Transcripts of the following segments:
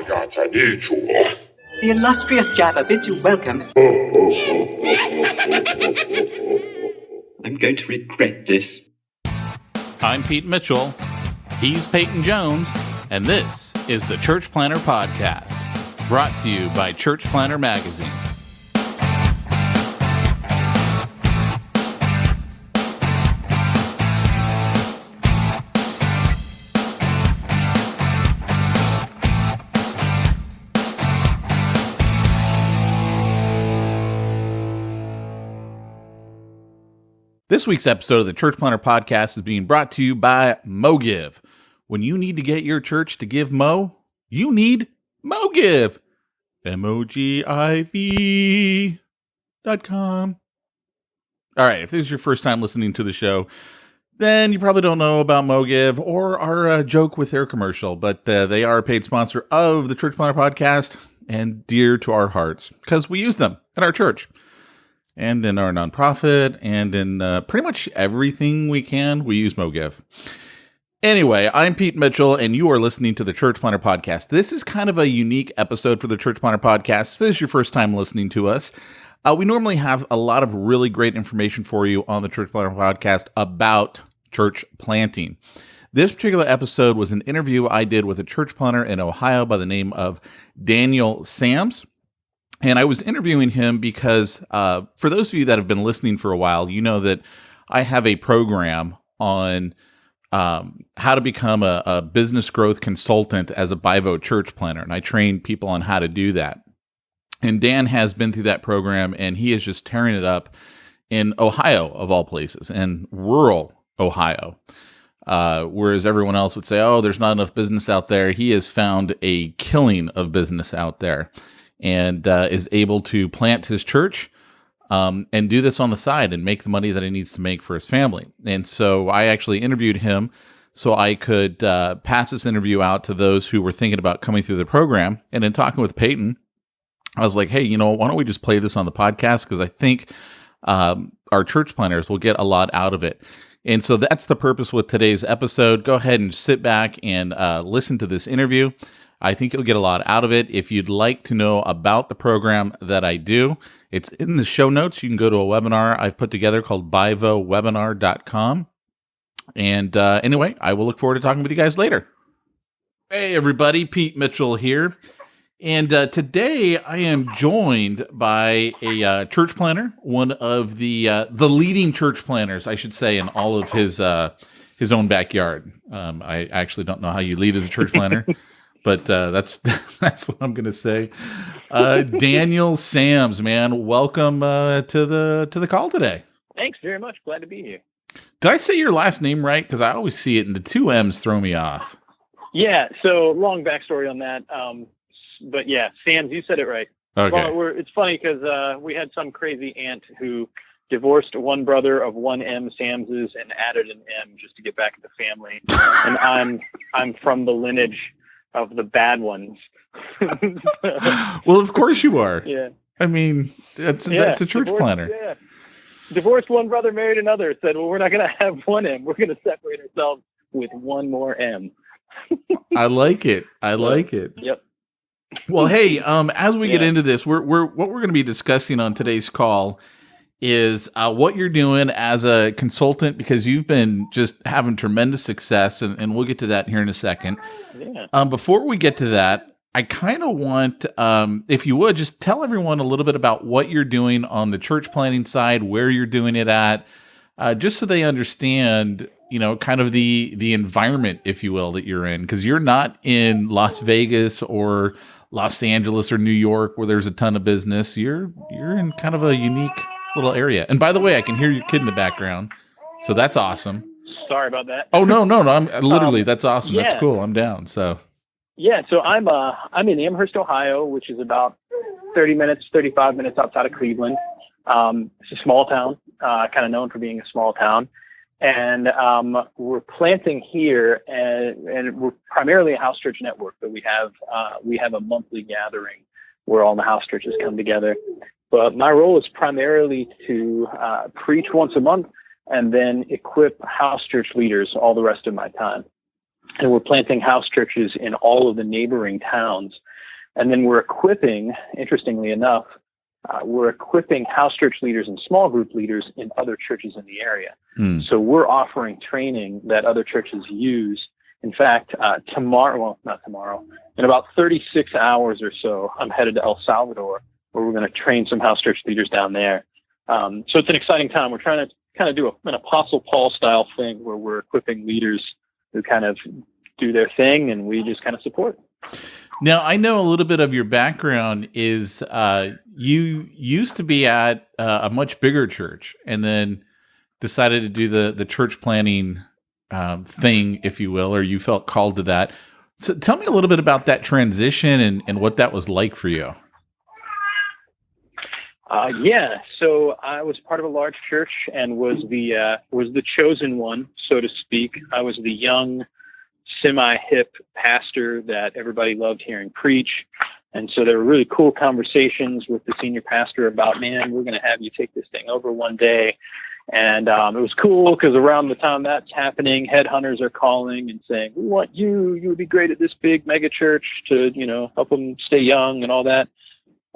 The illustrious Jabba bids you welcome. I'm going to regret this. I'm Pete Mitchell. He's Peyton Jones. And this is the Church Planter Podcast, brought to you by Church Planter Magazine. This week's episode of the Church Planter Podcast is being brought to you by MoGive. When you need to get your church to give Mo, you need MoGive. MoGiv.com. All right, if this is your first time listening to the show, then you probably don't know about MoGive or our joke with their commercial, but they are a paid sponsor of the Church Planter Podcast and dear to our hearts because we use them at our church. And in our nonprofit, and in pretty much everything we can, we use MoGive. Anyway, I'm Pete Mitchell, and you are listening to the Church Planter Podcast. This is kind of a unique episode for the Church Planter Podcast. If this is your first time listening to us, we normally have a lot of really great information for you on the Church Planter Podcast about church planting. This particular episode was an interview I did with a church planter in Ohio by the name of Daniel Sams. And I was interviewing him because for those of you that have been listening for a while, you know that I have a program on how to become a business growth consultant as a BIVO church planter. And I train people on how to do that. And Dan has been through that program, and he is just tearing it up in Ohio, of all places, in rural Ohio. Whereas everyone else would say, oh, there's not enough business out there. He has found a killing of business out there. And is able to plant his church and do this on the side and make the money that he needs to make for his family. And so I actually interviewed him so I could pass this interview out to those who were thinking about coming through the program. And in talking with Peyton, I was like, hey, why don't we just play this on the podcast? Because I think our church planners will get a lot out of it. And so that's the purpose with today's episode. Go ahead and sit back and listen to this interview. I think you'll get a lot out of it. If you'd like to know about the program that I do, it's in the show notes. You can go to a webinar I've put together called bivowebinar.com. And anyway, I will look forward to talking with you guys later. Hey, everybody. Pete Mitchell here. And today I am joined by a church planter, one of the leading church planters, I should say, in all of his own backyard. I actually don't know how you lead as a church planter. But that's what I'm going to say. Daniel Sams, man, welcome to the call today. Thanks very much. Glad to be here. Did I say your last name right? Because I always see it, and the two M's throw me off. Yeah, so long backstory on that. But yeah, Sams, you said it right. Okay. Well, it's funny because we had some crazy aunt who divorced one brother of one M Samses and added an M just to get back at the family. And I'm from the lineage of the bad ones. Well, of course you are. Yeah. I mean, that's a church planter. Yeah. Divorced one brother, married another. Said, well, we're not going to have one M. We're going to separate ourselves with one more M. I like it. I like it. Yep. Well, hey, as we get into this, what we're going to be discussing on today's call is what you're doing as a consultant, because you've been just having tremendous success, and we'll get to that here in a second. Yeah. Before we get to that, I kind of want, if you would, just tell everyone a little bit about what you're doing on the church planting side, where you're doing it at, just so they understand, kind of the environment, if you will, that you're in, because you're not in Las Vegas or Los Angeles or New York where there's a ton of business. You're in kind of a unique little area. And by the way, I can hear your kid in the background, so that's awesome. Sorry about that. Oh, no. I'm literally, that's awesome. Yeah. That's cool. I'm down. So yeah, so I'm in Amherst, Ohio, which is about 35 minutes outside of Cleveland. It's a small town, kind of known for being a small town. And we're planting here, and we're primarily a house church network, but we have a monthly gathering where all the house churches come together. But my role is primarily to preach once a month and then equip house church leaders all the rest of my time. and we're planting house churches in all of the neighboring towns. And then we're equipping, interestingly enough, we're equipping house church leaders and small group leaders in other churches in the area. So we're offering training that other churches use. In fact, not tomorrow, in about 36 hours or so, I'm headed to El Salvador, where we're going to train some house church leaders down there. So it's an exciting time. We're trying to kind of do an Apostle Paul style thing where we're equipping leaders who kind of do their thing, and we just kind of support. Now, I know a little bit of your background is you used to be at a much bigger church and then decided to do the church planning thing, if you will, or you felt called to that. So tell me a little bit about that transition and what that was like for you. So I was part of a large church and was the chosen one, so to speak. I was the young, semi-hip pastor that everybody loved hearing preach. And so there were really cool conversations with the senior pastor about, man, we're going to have you take this thing over one day. And it was cool because around the time that's happening, headhunters are calling and saying, we want you. You would be great at this big mega church to, help them stay young and all that.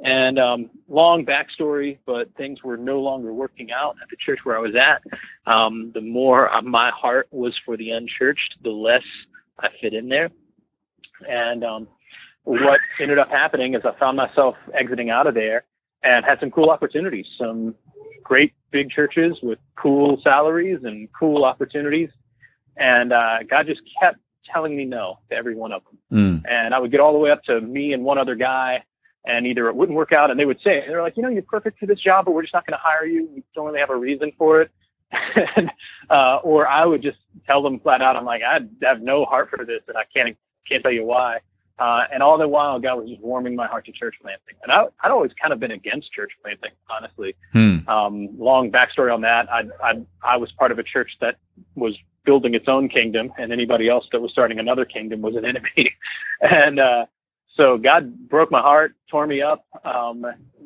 And long backstory, but things were no longer working out at the church where I was at. The more my heart was for the unchurched, the less I fit in there. And what ended up happening is I found myself exiting out of there and had some cool opportunities, some great big churches with cool salaries and cool opportunities. And God just kept telling me no to every one of them. And I would get all the way up to me and one other guy, and either it wouldn't work out, and they would say, they're like, you're perfect for this job, but we're just not going to hire you. We don't really have a reason for it. And, or I would just tell them flat out, I'm like, I have no heart for this, and I can't tell you why. And all the while, God was just warming my heart to church planting. And I'd always kind of been against church planting, honestly. Long backstory on that. I was part of a church that was building its own kingdom, and anybody else that was starting another kingdom was an enemy. And so God broke my heart, tore me up,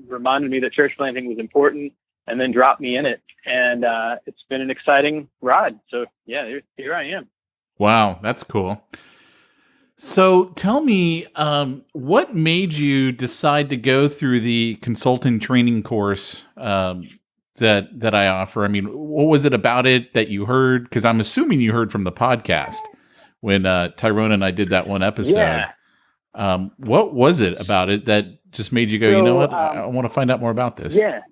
reminded me that church planting was important, and then dropped me in it. And it's been an exciting ride. So, yeah, here I am. Wow, that's cool. So tell me, what made you decide to go through the consulting training course that I offer? I mean, what was it about it that you heard? Because I'm assuming you heard from the podcast when Tyrone and I did that one episode. Yeah. What was it about it that just made you go, you know what, I want to find out more about this? Yeah.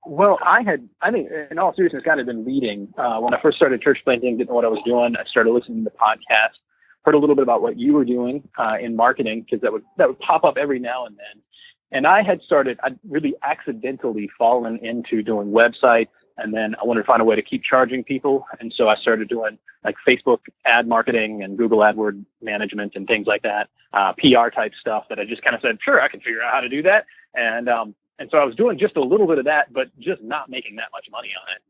Well, I think in all seriousness, God had been leading. When I first started church planting, didn't know what I was doing. I started listening to the podcast, heard a little bit about what you were doing in marketing, because that would pop up every now and then. And I'd really accidentally fallen into doing websites, and then I wanted to find a way to keep charging people. And so I started doing like Facebook ad marketing and Google AdWord management and things like that, PR type stuff that I just kind of said, sure, I can figure out how to do that. And so I was doing just a little bit of that, but just not making that much money on it.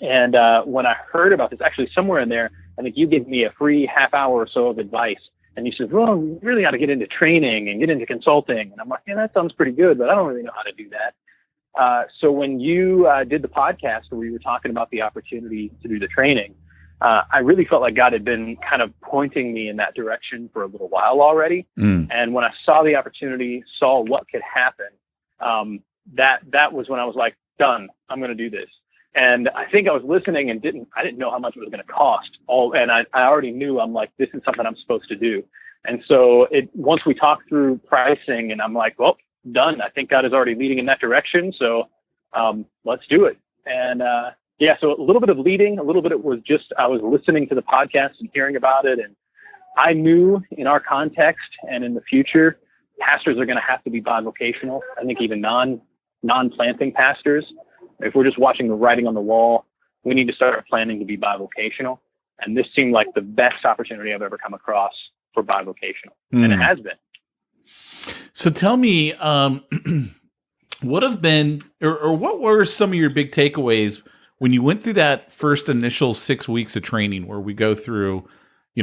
And when I heard about this, actually somewhere in there, I think you gave me a free half hour or so of advice. And you said, well, we really got to get into training and get into consulting. And I'm like, yeah, that sounds pretty good, but I don't really know how to do that. So when you did the podcast where we were talking about the opportunity to do the training, I really felt like God had been kind of pointing me in that direction for a little while already. And when I saw the opportunity, saw what could happen, that was when I was like, done, I'm going to do this. And I think I was listening and I didn't know how much it was going to cost. And I already knew, I'm like, this is something I'm supposed to do. And so once we talked through pricing, and I'm like, well, done. I think God is already leading in that direction. So let's do it. And so a little bit of leading, a little bit it was just, I was listening to the podcast and hearing about it. And I knew in our context and in the future, pastors are going to have to be bivocational. I think even non-planting pastors, if we're just watching the writing on the wall, we need to start planning to be bivocational. And this seemed like the best opportunity I've ever come across for bivocational. And it has been. So tell me, what have been, or what were some of your big takeaways when you went through that first initial 6 weeks of training where we go through,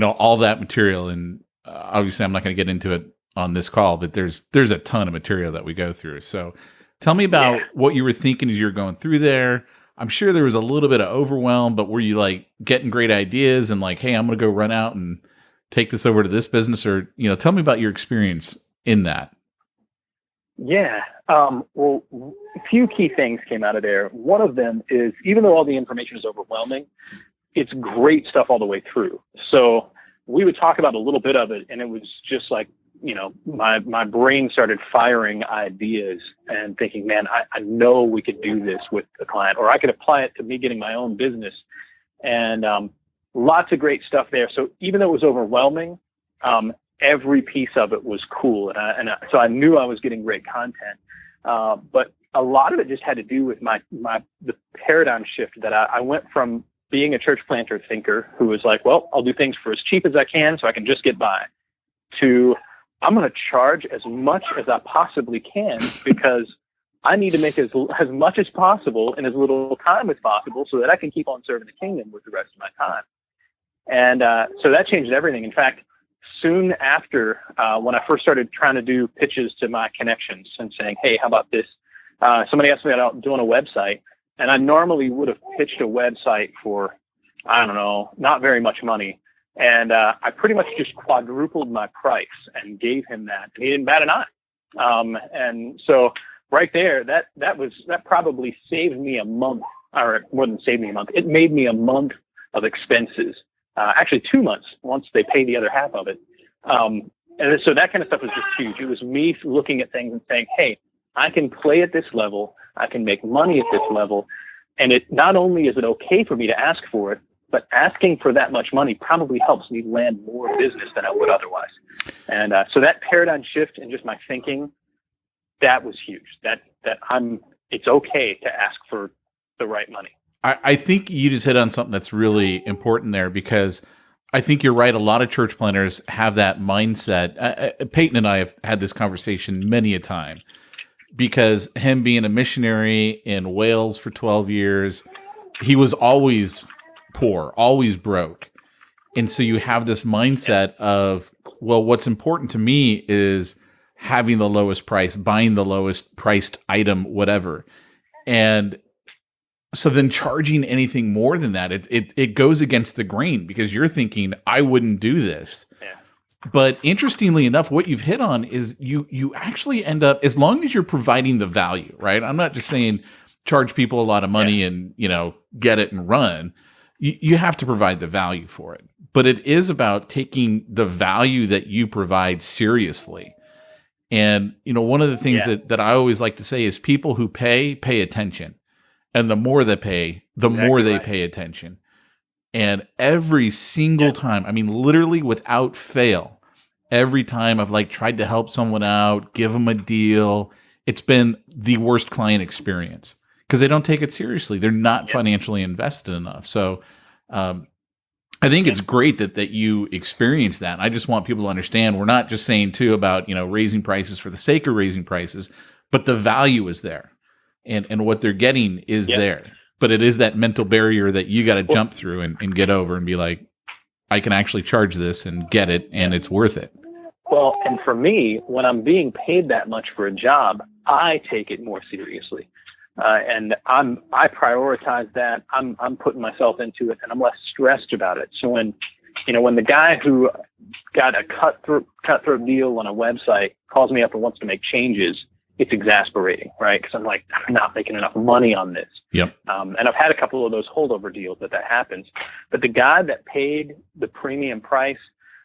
all that material? And obviously I'm not going to get into it on this call, but there's a ton of material that we go through. So tell me about what you were thinking as you were going through there. I'm sure there was a little bit of overwhelm, but were you like getting great ideas and like, hey, I'm going to go run out and take this over to this business, or, tell me about your experience in that. Yeah. Well, a few key things came out of there. One of them is, even though all the information is overwhelming, it's great stuff all the way through. So we would talk about a little bit of it, and it was just like, my brain started firing ideas and thinking, man, I know we could do this with a client, or I could apply it to me getting my own business. And lots of great stuff there. So even though it was overwhelming, every piece of it was cool. So I knew I was getting great content. But a lot of it just had to do with the paradigm shift that I went from being a church planter thinker who was like, well, I'll do things for as cheap as I can so I can just get by, to I'm going to charge as much as I possibly can because I need to make as much as possible in as little time as possible so that I can keep on serving the kingdom with the rest of my time. And so that changed everything. In fact, soon after, when I first started trying to do pitches to my connections and saying, hey, how about this? Somebody asked me about doing a website, and I normally would have pitched a website for, I don't know, not very much money. And I pretty much just quadrupled my price and gave him that. And he didn't bat an eye. And so right there, that probably saved me a month, or more than saved me a month. It made me a month of expenses. Actually 2 months once they pay the other half of it. And so that kind of stuff was just huge. It was me looking at things and saying, hey, I can play at this level. I can make money at this level. And it not only is it okay for me to ask for it, but asking for that much money probably helps me land more business than I would otherwise. And so that paradigm shift in just my thinking, that was huge. It's okay to ask for the right money. I think you just hit on something that's really important there, because I think you're right. A lot of church planners have that mindset. Peyton and I have had this conversation many a time, because him being a missionary in Wales for 12 years, he was always poor, always broke. And so you have this mindset of, well, what's important to me is having the lowest price, buying the lowest priced item, whatever. And so then charging anything more than that, it goes against the grain, because you're thinking, I wouldn't do this. Yeah. But interestingly enough, what you've hit on is you actually end up, as long as you're providing the value, right? I'm not just saying charge people a lot of money and, get it and run. You have to provide the value for it. But it is about taking the value that you provide seriously. And, one of the things that I always like to say is people who pay attention. And the more they pay, the more they pay attention. And every single time, I mean, literally without fail, every time I've tried to help someone out, give them a deal, it's been the worst client experience, because they don't take it seriously. They're not financially invested enough. So I think it's great that you experience that. I just want people to understand, we're not just saying too about, raising prices for the sake of raising prices, but the value is there. And what they're getting is there. But it is that mental barrier that you got to jump through and get over and be like, I can actually charge this and get it, and it's worth it. Well, and for me, when I'm being paid that much for a job, I take it more seriously. And I prioritize that. I'm putting myself into it, and I'm less stressed about it. So when the guy who got a cutthroat deal on a website calls me up and wants to make changes, it's exasperating, right? Because I'm like, I'm not making enough money on this. Yep. And I've had a couple of those holdover deals that happens. But the guy that paid the premium price,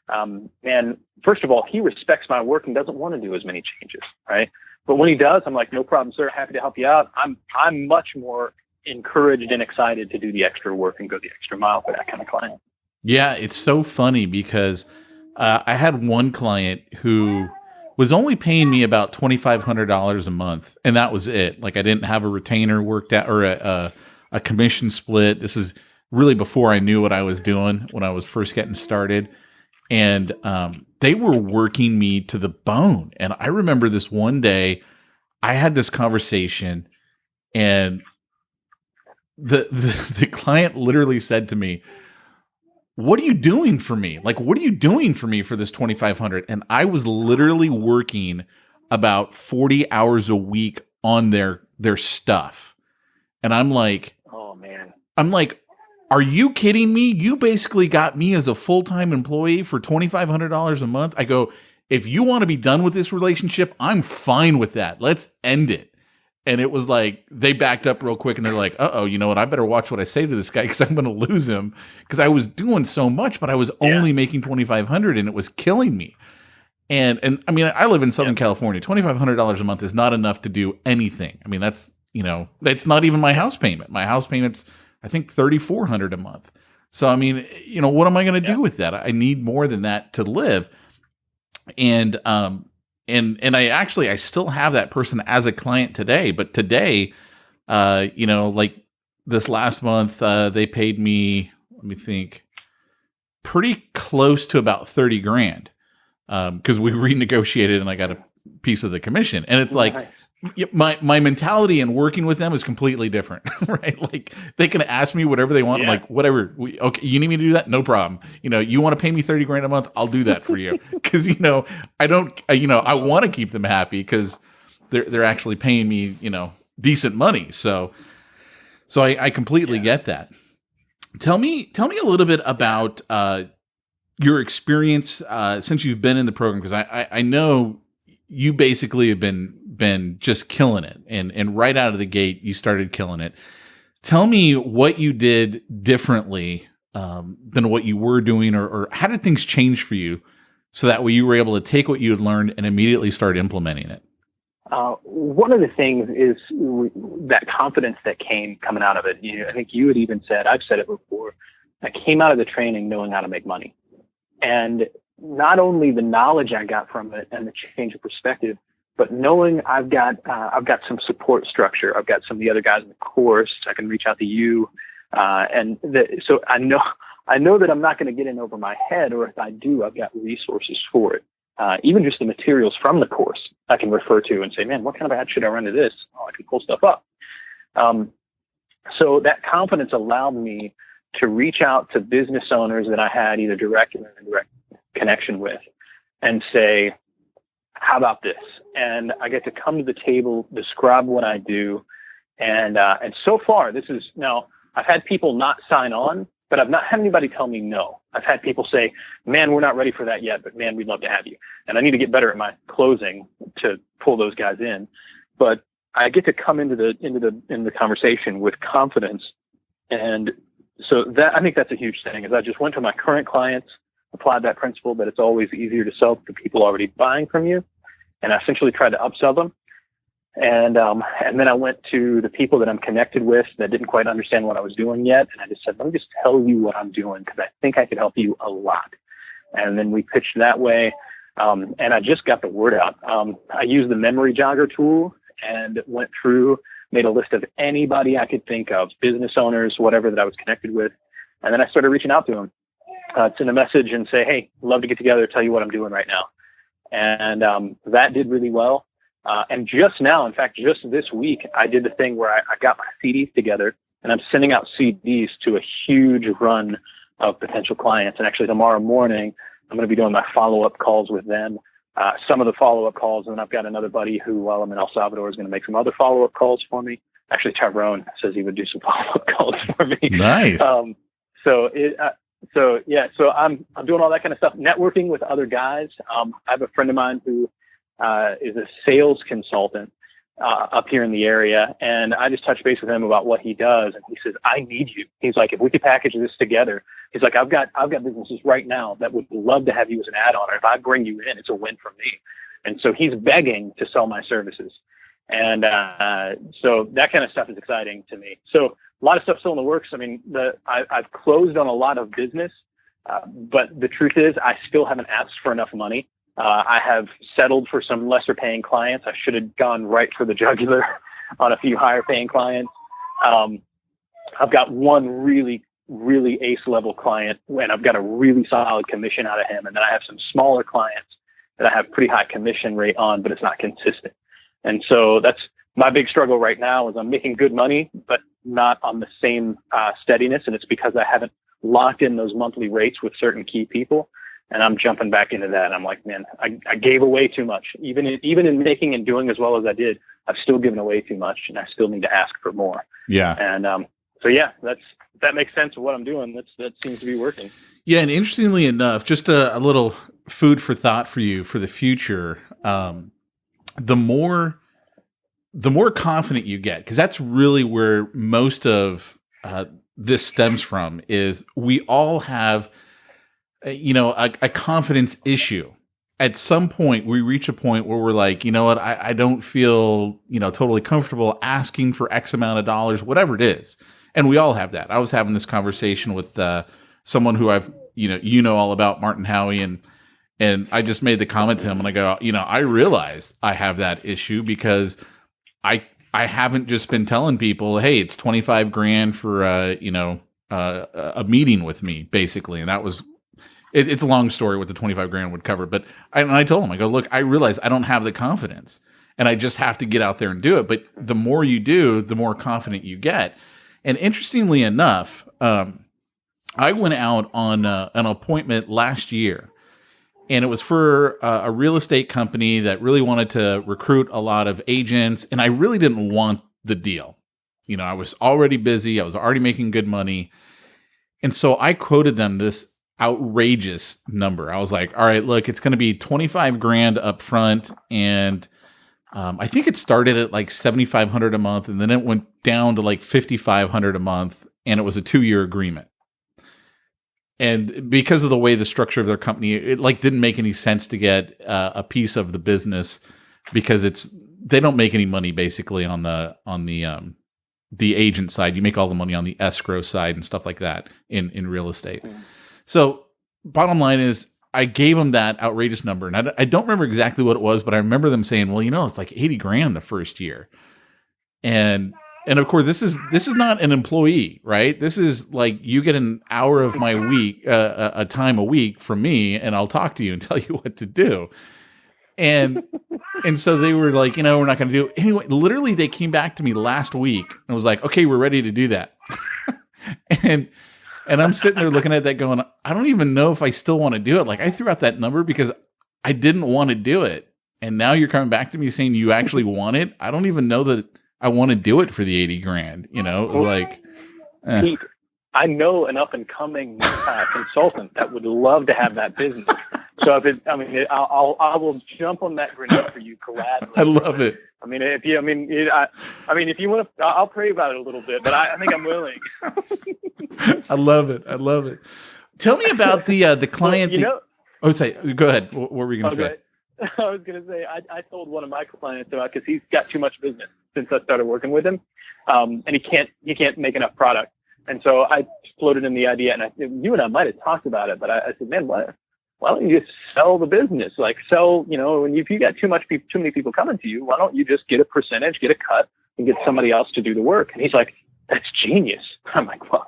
and first of all, he respects my work and doesn't want to do as many changes, right? But when he does, I'm like, no problem, sir. Happy to help you out. I'm much more encouraged and excited to do the extra work and go the extra mile for that kind of client. Yeah, it's so funny because I had one client who was only paying me about $2,500 a month, and that was it. I didn't have a retainer worked out or a commission split. This is really before I knew what I was doing, when I was first getting started. And they were working me to the bone. And I remember this one day, I had this conversation, and the client literally said to me, what are you doing for me? What are you doing for me for this $2,500? And I was literally working about 40 hours a week on their stuff. And I'm like, oh man, I'm like, Are you kidding me? You basically got me as a full-time employee for $2,500 a month. I go, if you want to be done with this relationship, I'm fine with that. Let's end it. And it was like, they backed up real quick and they're like, uh-oh, you know what? I better watch what I say to this guy because I'm going to lose him, because I was doing so much, but I was only making $2,500 and it was killing me. And I mean, I live in Southern California. $2,500 a month is not enough to do anything. I mean, that's not even my house payment. My house payment's, I think, $3,400 a month. So, I mean, what am I going to do with that? I need more than that to live. And I still have that person as a client today, but today, like this last month, they paid me, let me think, pretty close to about 30 grand. Cause we renegotiated and I got a piece of the commission, and it's like, my mentality in working with them is completely different, right? Like they can ask me whatever they want. I'm like, whatever. Okay. You need me to do that? No problem. You want to pay me 30 grand a month? I'll do that for you. Cause I want to keep them happy because they're actually paying me, decent money. So I completely get that. Tell me a little bit about, your experience, since you've been in the program. Cause I know you basically have been just killing it, and right out of the gate you started killing it. Tell me what you did differently than what you were doing, or how did things change for you so that way you were able to take what you had learned and immediately start implementing it? One of the things is that confidence that came coming out of it. I think you had even said, I've said it before, I came out of the training knowing how to make money. And not only the knowledge I got from it and the change of perspective, but knowing I've got some support structure. I've got some of the other guys in the course. I can reach out to you. So I know that I'm not going to get in over my head, or if I do, I've got resources for it. Even just the materials from the course I can refer to and say, man, what kind of ad should I run to this? Oh, I can pull stuff up. So that confidence allowed me to reach out to business owners that I had either direct or indirect connection with and say, how about this? And I get to come to the table, describe what I do. And so far, I've had people not sign on, but I've not had anybody tell me no. I've had people say, man, we're not ready for that yet, but man, we'd love to have you. And I need to get better at my closing to pull those guys in. But I get to come into the conversation with confidence. And so that, I think that's a huge thing, is I just went to my current clients, applied that principle that it's always easier to sell to people already buying from you. And I essentially tried to upsell them. And then I went to the people that I'm connected with that didn't quite understand what I was doing yet. And I just said, let me just tell you what I'm doing, because I think I could help you a lot. And then we pitched that way. And I just got the word out. I used the memory jogger tool and went through, made a list of anybody I could think of, business owners, whatever, that I was connected with. And then I started reaching out to them, send a message and say, hey, love to get together, tell you what I'm doing right now. And that did really well. And just now, in fact, just this week, I did the thing where I got my CDs together, and I'm sending out CDs to a huge run of potential clients. And actually tomorrow morning, I'm going to be doing my follow-up calls with them. Some of the follow-up calls, and then I've got another buddy who, while I'm in El Salvador, is going to make some other follow-up calls for me. Actually, Tyrone says he would do some follow-up calls for me. Nice. So I'm doing all that kind of stuff, networking with other guys. I have a friend of mine who is a sales consultant up here in the area, and I just touched base with him about what he does, and he says, I need you. He's like, if we could package this together, he's like, I've got businesses right now that would love to have you as an add-on, or if I bring you in, it's a win for me. And so he's begging to sell my services. And so that kind of stuff is exciting to me. So a lot of stuff still in the works. I mean, I've closed on a lot of business, but the truth is I still haven't asked for enough money. I have settled for some lesser paying clients. I should have gone right for the jugular on a few higher paying clients. I've got one really, really ace level client, and I've got a really solid commission out of him. And then I have some smaller clients that I have pretty high commission rate on, but it's not consistent. And so that's my big struggle right now, is I'm making good money, but not on the same steadiness. And it's because I haven't locked in those monthly rates with certain key people. And I'm jumping back into that. And I'm like, man, I gave away too much. Even in making and doing as well as I did, I've still given away too much, and I still need to ask for more. Yeah. And So yeah, that makes sense of what I'm doing. That seems to be working. Yeah, and interestingly enough, just a little food for thought for you for the future. The more confident you get, because that's really where most of this stems from, is we all have a confidence issue. At some point, we reach a point where we're like, you know what, I don't feel totally comfortable asking for X amount of dollars, whatever it is. And we all have that. I was having this conversation with someone who I've all about, Martin Howie, and I just made the comment to him, and I go, I realize I have that issue because I haven't just been telling people, hey, it's $25,000 for a meeting with me, basically, and that was. It's a long story what the $25,000 would cover, but I told him, I go, look, I realize I don't have the confidence, and I just have to get out there and do it. But the more you do, the more confident you get. And interestingly enough, I went out on an appointment last year, and it was for a real estate company that really wanted to recruit a lot of agents, and I really didn't want the deal. I was already busy. I was already making good money. And so I quoted them this outrageous number. I was like, all right, look, it's going to be $25,000 up front. And I think it started at like $7,500 a month. And then it went down to like $5,500 a month. And it was a 2-year agreement. And because of the way the structure of their company, it like didn't make any sense to get a piece of the business, because they don't make any money basically on the agent side. You make all the money on the escrow side and stuff like that in real estate. So bottom line is, I gave them that outrageous number, and I don't remember exactly what it was, but I remember them saying, well, it's like $80,000 the first year. And of course, this is not an employee, right? This is like, you get an hour of my week, a time a week from me, and I'll talk to you and tell you what to do. And so they were like, we're not going to do it. Anyway, literally they came back to me last week and was like, okay, we're ready to do that. And I'm sitting there looking at that going, I don't even know if I still want to do it. Like, I threw out that number because I didn't want to do it. And now you're coming back to me saying you actually want it. I don't even know that I want to do it for the $80,000. It was like, Pete, I know an up and coming consultant that would love to have that business. So I will jump on that grenade for you gladly. I love it. If you want to, I'll pray about it a little bit, but I think I'm willing. I love it. Tell me about the client. Go ahead. What were we going to say? I was going to say, I told one of my clients about, because he's got too much business since I started working with him, and he can't make enough product. And so I floated in the idea, and you and I might have talked about it, but I said, man, why don't you just sell the business? Like, sell, and if you got too many people coming to you, why don't you just get a percentage, get a cut, and get somebody else to do the work? And he's like, that's genius. I'm like, well,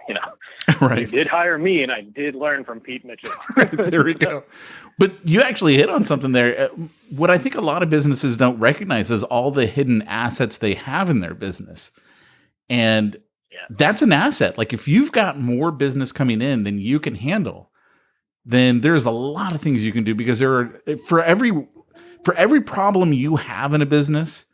right. You did hire me, and I did learn from Pete Mitchell. There we go. But you actually hit on something there. What I think a lot of businesses don't recognize is all the hidden assets they have in their business. And that's an asset. Like, if you've got more business coming in than you can handle, then there's a lot of things you can do, because for every problem you have in a business,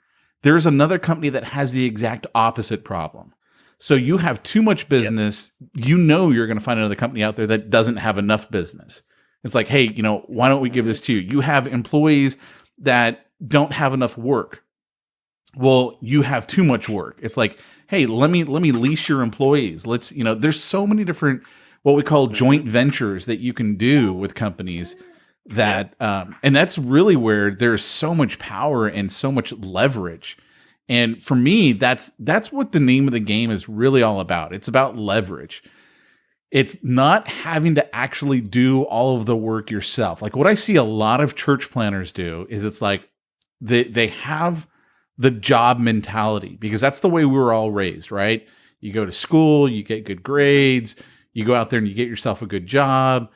there's another company that has the exact opposite problem. So you have too much business, you're going to find another company out there that doesn't have enough business. It's like, hey, why don't we give this to you? You have employees that don't have enough work. Well, you have too much work. It's like, hey, let me lease your employees. Let's, there's so many different, what we call joint ventures that you can do with companies that, and that's really where there's so much power and so much leverage. And for me, that's what the name of the game is really all about. It's about leverage. It's not having to actually do all of the work yourself. Like, what I see a lot of church planners do is, it's like they have the job mentality, because that's the way we were all raised, right? You go to school, you get good grades, you go out there and you get yourself a good job.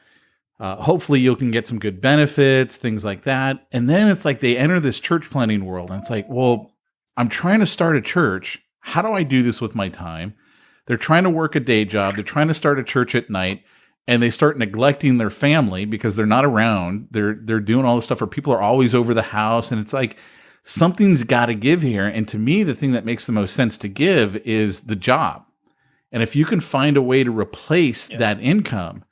Hopefully you can get some good benefits, things like that. And then it's like they enter this church planning world, and it's like, well, I'm trying to start a church. How do I do this with my time? They're trying to work a day job. They're trying to start a church at night, and they start neglecting their family because they're not around. They're doing all this stuff, or people are always over the house. And it's like, something's got to give here. And to me, the thing that makes the most sense to give is the job. And if you can find a way to replace that income,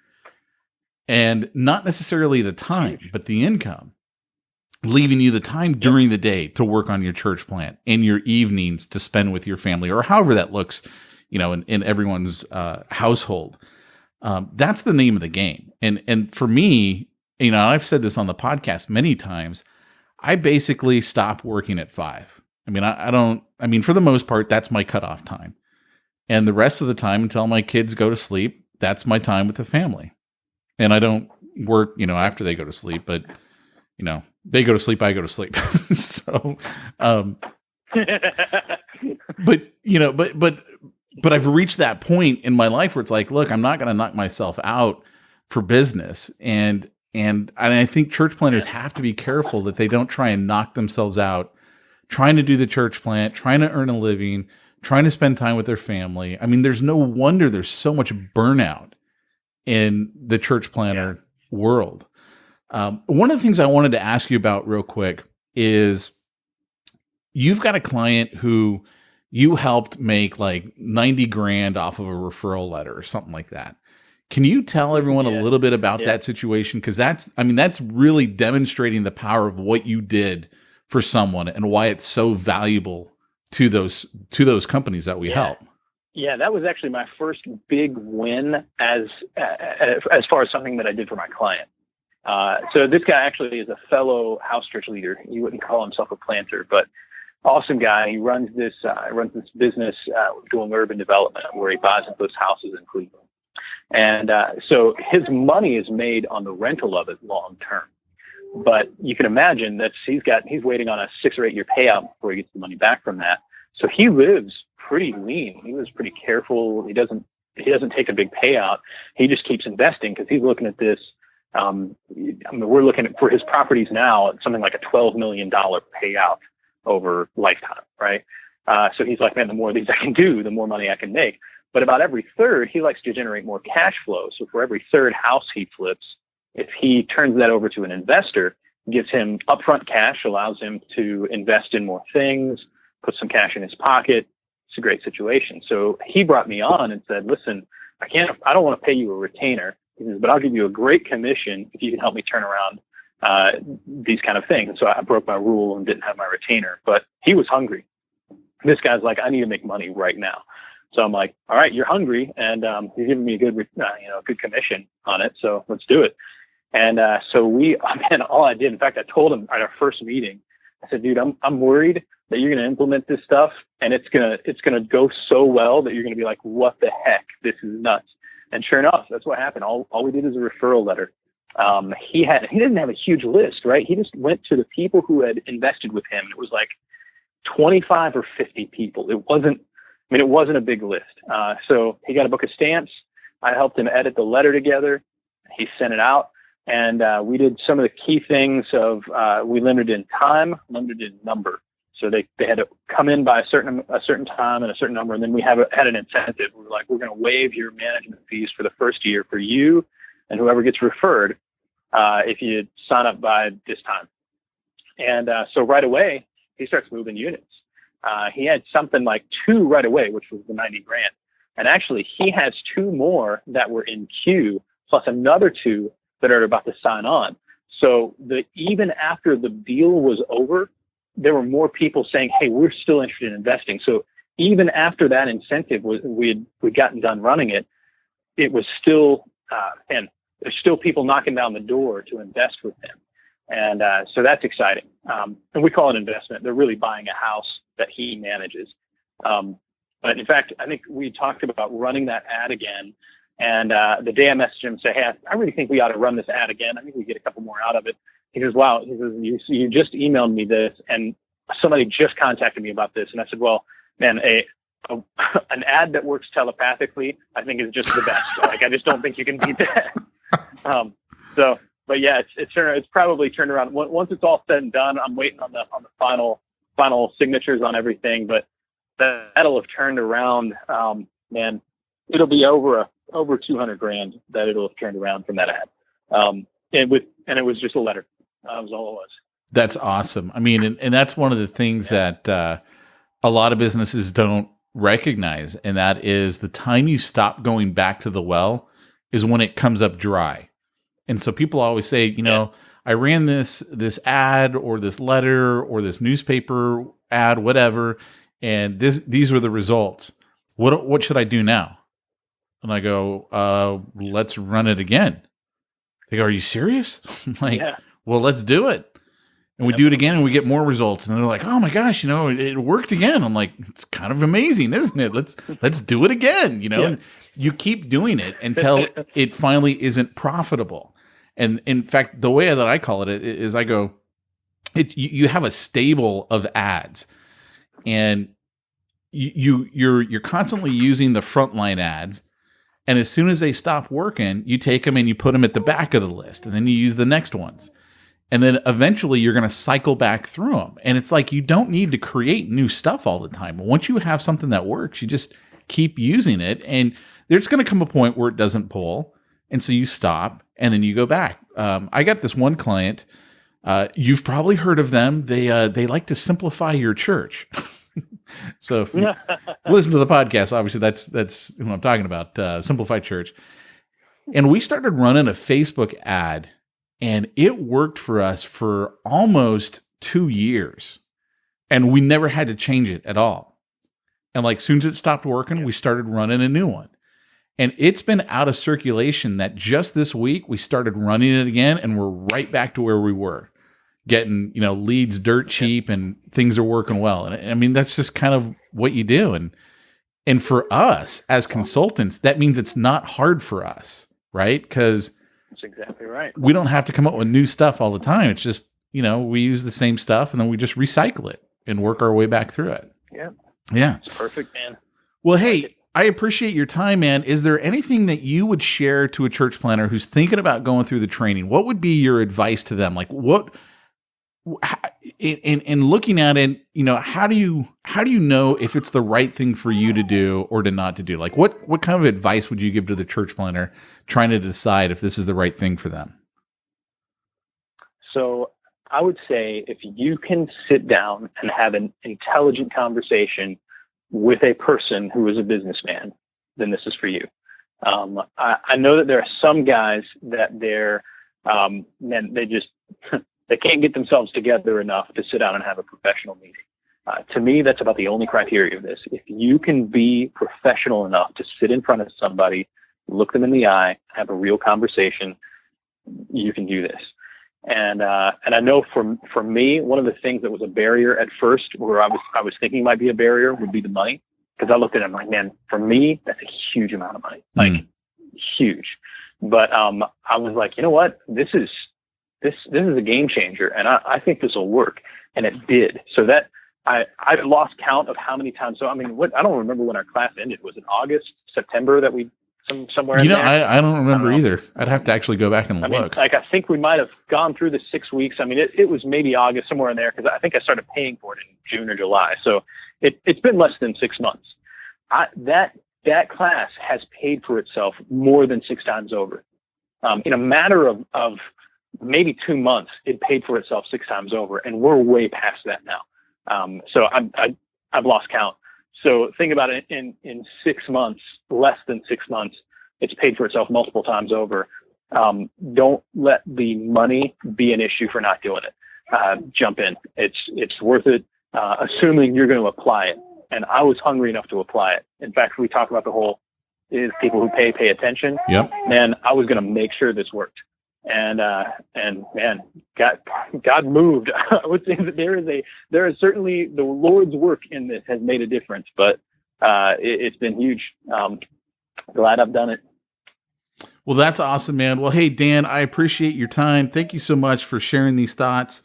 and not necessarily the time, but the income, leaving you the time during the day to work on your church plant and your evenings to spend with your family, or however that looks, in everyone's household. That's the name of the game. And for me, I've said this on the podcast many times, I basically stop working at 5. I mean, for the most part, that's my cutoff time. And the rest of the time until my kids go to sleep, that's my time with the family. And I don't work, after they go to sleep, but they go to sleep, I go to sleep. So, but I've reached that point in my life where it's like, look, I'm not going to knock myself out for business. And I think church planters have to be careful that they don't try and knock themselves out trying to do the church plant, trying to earn a living, trying to spend time with their family. I mean, there's no wonder there's so much burnout in the church planter world. One of the things I wanted to ask you about real quick is you've got a client who you helped make like 90 grand off of a referral letter or something like that. Can you tell everyone a little bit about that situation? Because that's really demonstrating the power of what you did for someone and why it's so valuable to those companies that we help. Yeah, that was actually my first big win as far as something that I did for my client. So this guy actually is a fellow house church leader. He wouldn't call himself a planter, but awesome guy. He runs this business doing urban development where he buys up those houses in Cleveland. And so his money is made on the rental of it long term. But you can imagine that he's waiting on a 6 or 8 year payout before he gets the money back from that. So he lives pretty lean. He lives pretty careful. He doesn't take a big payout. He just keeps investing because he's looking at this. We're looking at, for his properties now, at something like a $12 million payout over lifetime, right? So he's like, man, the more of these I can do, the more money I can make. But about every third, he likes to generate more cash flow. So for every third house he flips, if he turns that over to an investor, gives him upfront cash, allows him to invest in more things, put some cash in his pocket. It's a great situation. So he brought me on and said, listen, I don't want to pay you a retainer, but I'll give you a great commission if you can help me turn around these kind of things. So I broke my rule and didn't have my retainer, but he was hungry. This guy's like, I need to make money right now. So I'm like, all right, you're hungry, and you're giving me a good commission on it. So let's do it. And so all I did, in fact, I told him at our first meeting, I said, dude, I'm worried that you're going to implement this stuff and it's going to go so well that you're going to be like, what the heck? This is nuts. And sure enough, that's what happened. All we did is a referral letter. He didn't have a huge list, right? He just went to the people who had invested with him. It was like 25 or 50 people. It wasn't a big list. So he got a book of stamps. I helped him edit the letter together. He sent it out. And we did some of the key things of we limited in time, limited in number. So they had to come in by a certain time and a certain number. And then we had an incentive. We were like, we're going to waive your management fees for the first year for you and whoever gets referred if you sign up by this time. And so right away, he starts moving units. He had something like 2 right away, which was the 90 grand. And actually, he has 2 more that were in queue, plus another 2 that are about to sign on. So even after the deal was over, there were more people saying, hey, we're still interested in investing. So even after that incentive we'd gotten done running it, it was still, and there's still people knocking down the door to invest with him. And so that's exciting. And we call it investment. They're really buying a house that he manages. But in fact, I think we talked about running that ad again. And the day I messaged him and say, hey, I really think we ought to run this ad again. I think we get a couple more out of it. He goes, wow. He says, you just emailed me this, and somebody just contacted me about this. And I said, well, man, an ad that works telepathically, I think is just the best. Like, I just don't think you can beat that. But yeah, it's probably turned around. Once it's all said and done, I'm waiting on the final signatures on everything. But that'll have turned around. Man, it'll be over 200 grand that it'll have turned around from that ad. And it was just a letter. That was all it was. That's awesome. I mean, and that's one of the things that a lot of businesses don't recognize, and that is the time you stop going back to the well is when it comes up dry. And so people always say, you know, I ran this ad or this letter or this newspaper ad, whatever, and these were the results. What should I do now? And I go, let's run it again. They go, are you serious? I'm like, well, let's do it. And we do it again and we get more results. And they're like, oh my gosh, you know, it worked again. I'm like, it's kind of amazing, isn't it? Let's do it again, you know? And you keep doing it until it finally isn't profitable. And in fact, the way that I call it is I go, you have a stable of ads and you're constantly using the frontline ads. And as soon as they stop working, you take them and you put them at the back of the list and then you use the next ones. And then eventually you're going to cycle back through them. And it's like, you don't need to create new stuff all the time. But once you have something that works, you just keep using it. And there's going to come a point where it doesn't pull. And so you stop and then you go back. I got this one client. You've probably heard of them. They like to simplify your church. So if you listen to the podcast, obviously that's who I'm talking about, Simplify Church. And we started running a Facebook ad. And it worked for us for almost 2 years. And we never had to change it at all. And like, soon as it stopped working, we started running a new one. And it's been out of circulation that just this week, we started running it again. And we're right back to where we were, getting, you know, leads dirt cheap and things are working well. And I mean, that's just kind of what you do. And for us as consultants, that means it's not hard for us, right? Because that's exactly right. We don't have to come up with new stuff all the time. It's just, you know, we use the same stuff and then we just recycle it and work our way back through it. Yeah. Yeah. It's perfect, man. Well, hey, I appreciate your time, man. Is there anything that you would share to a church planner who's thinking about going through the training? What would be your advice to them? Like, what, in looking at it, you know, how do you know if it's the right thing for you to do or to not to do? Like, what kind of advice would you give to the church planner trying to decide if this is the right thing for them? So I would say if you can sit down and have an intelligent conversation with a person who is a businessman, then this is for you. I know that there are some guys that they just they can't get themselves together enough to sit down and have a professional meeting. To me, that's about the only criteria of this. If you can be professional enough to sit in front of somebody, look them in the eye, have a real conversation, you can do this. And I know for me, one of the things that was a barrier at first, where I was thinking might be a barrier, would be the money. Because I looked at it and I'm like, man, for me, that's a huge amount of money, like huge. But I was like, you know what, this is a game changer, and I think this will work, and it did. So that I lost count of how many times. So I mean, I don't remember when our class ended. Was it August, September that we somewhere? You know, I don't remember either. I'd have to actually go back and look. Mean, like I think we might have gone through the 6 weeks. I mean, it was maybe August, somewhere in there, because I think I started paying for it in June or July. So it's been less than 6 months. That class has paid for itself more than 6 times over. In a matter of maybe 2 months, it paid for itself 6 times over, and we're way past that now. So I've lost count. So think about it, in 6 months, less than 6 months, it's paid for itself multiple times over. Don't let the money be an issue for not doing it. Jump in. It's worth it, assuming you're going to apply it. And I was hungry enough to apply it. In fact, we talk about the whole is people who pay attention. Yep. Man, I was going to make sure this worked. And man, God moved. I would say that there is certainly the Lord's work in this has made a difference, but it's been huge. Glad I've done it. Well, that's awesome, man. Well, hey, Dan, I appreciate your time. Thank you so much for sharing these thoughts.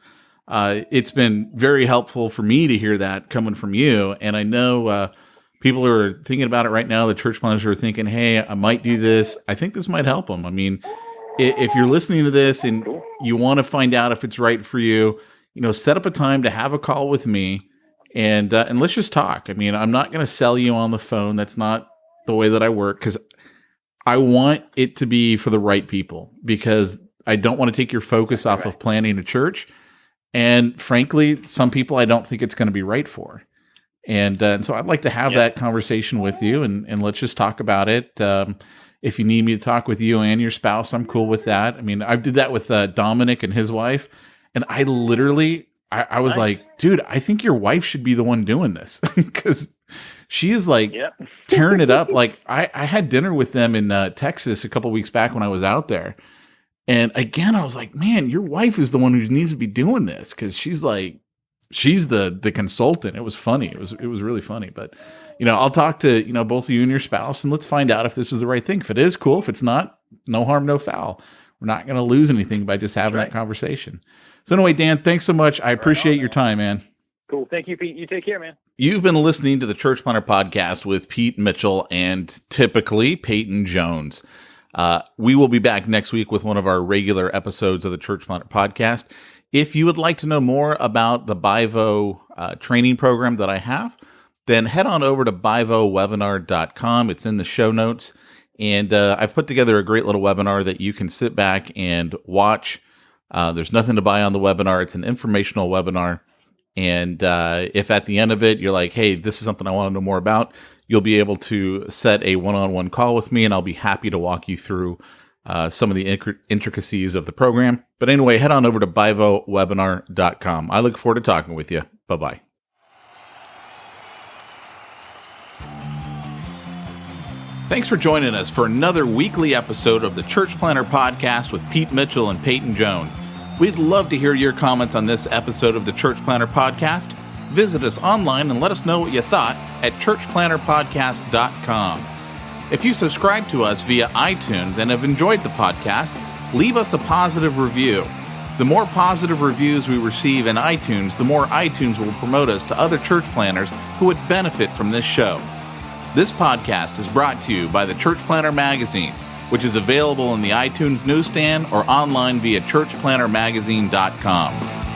It's been very helpful for me to hear that coming from you. And I know people who are thinking about it right now, the church planners are thinking, hey, I might do this. I think this might help them. I mean, if you're listening to this and you want to find out if it's right for you, set up a time to have a call with me and let's just talk. I mean, I'm not going to sell you on the phone. That's not the way that I work, because I want it to be for the right people, because I don't want to take your focus off of planning a church. And frankly, some people I don't think it's going to be right for. And so I'd like to have that conversation with you, and let's just talk about it. If you need me to talk with you and your spouse, I'm cool with that. I mean, I did that with Dominic and his wife, and I literally, I was like, dude, I think your wife should be the one doing this, because she is like tearing it up. Like I had dinner with them in Texas a couple weeks back when I was out there. And again, I was like, man, your wife is the one who needs to be doing this, because she's the consultant. It was funny. It was really funny. But, I'll talk to, both of you and your spouse, and let's find out if this is the right thing. If it is, cool. If it's not, no harm, no foul. We're not going to lose anything by just having that conversation. So anyway, Dan, thanks so much. I appreciate your time, man. Cool. Thank you, Pete. You take care, man. You've been listening to the Church Planter Podcast with Pete Mitchell and typically Peyton Jones. We will be back next week with one of our regular episodes of the Church Planter Podcast. If you would like to know more about the BIVO training program that I have, then head on over to bivowebinar.com. It's in the show notes. And I've put together a great little webinar that you can sit back and watch. There's nothing to buy on the webinar. It's an informational webinar. And if at the end of it, you're like, hey, this is something I want to know more about, you'll be able to set a one-on-one call with me, and I'll be happy to walk you through some of the intricacies of the program. But anyway, head on over to bivowebinar.com. I look forward to talking with you. Bye-bye. Thanks for joining us for another weekly episode of the Church Planter Podcast with Pete Mitchell and Peyton Jones. We'd love to hear your comments on this episode of the Church Planter Podcast. Visit us online and let us know what you thought at churchplanterpodcast.com. If you subscribe to us via iTunes and have enjoyed the podcast, leave us a positive review. The more positive reviews we receive in iTunes, the more iTunes will promote us to other church planners who would benefit from this show. This podcast is brought to you by the Church Planter Magazine, which is available in the iTunes newsstand or online via churchplantermagazine.com.